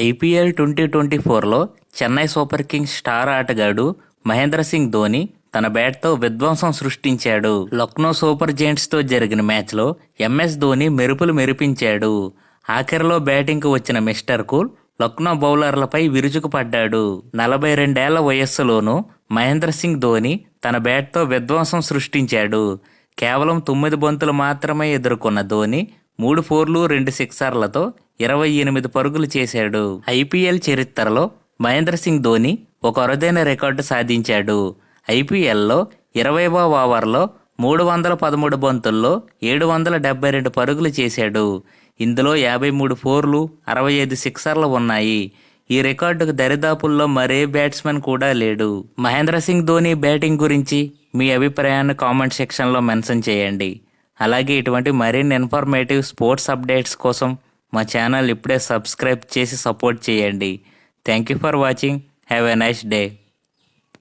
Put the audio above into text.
IPL 2024లో Chennai super kings star ఆటగాడు మహేంద్ర సింగ్ ధోని తన బ్యాట్తో విధ్వంసం సృష్టించాడు. లక్నో సూపర్ జెయింట్స్తో జరిగిన మ్యాచ్లో ఎంఎస్ ధోని మెరుపులు మెరిపించాడు. ఆఖరిలో బ్యాటింగ్కు వచ్చిన మిస్టర్ కూల్ లక్నో బౌలర్లపై విరుచుకుపడ్డాడు. 42 ఏళ్ల వయస్సులోనూ మహేంద్ర సింగ్ ధోని తన బ్యాట్తో విధ్వంసం సృష్టించాడు. కేవలం 9 బంతులు మాత్రమే ఎదుర్కొన్న ధోని 3 ఫోర్లు 2 సిక్సర్లతో 28 పరుగులు చేశాడు. ఐపీఎల్ చరిత్రలో మహేంద్ర సింగ్ ధోని ఒక అరుదైన రికార్డు సాధించాడు. ఐపీఎల్లో 20వ ఓవర్లో 313 బంతుల్లో 772 పరుగులు చేశాడు. ఇందులో 53 ఫోర్లు 65 సిక్సర్లు ఉన్నాయి. ఈ రికార్డుకు దరిదాపుల్లో మరే బ్యాట్స్మెన్ కూడా లేడు. మహేంద్ర సింగ్ ధోని బ్యాటింగ్ గురించి మీ అభిప్రాయాన్ని కామెంట్ సెక్షన్లో మెన్షన్ చేయండి. అలాగే ఇటువంటి మరిన్ని ఇన్ఫర్మేటివ్ స్పోర్ట్స్ అప్డేట్స్ కోసం మా ఛానల్ ఇప్పుడే సబ్స్క్రైబ్ చేసి సపోర్ట్ చేయండి. Thank you for watching. Have a nice day.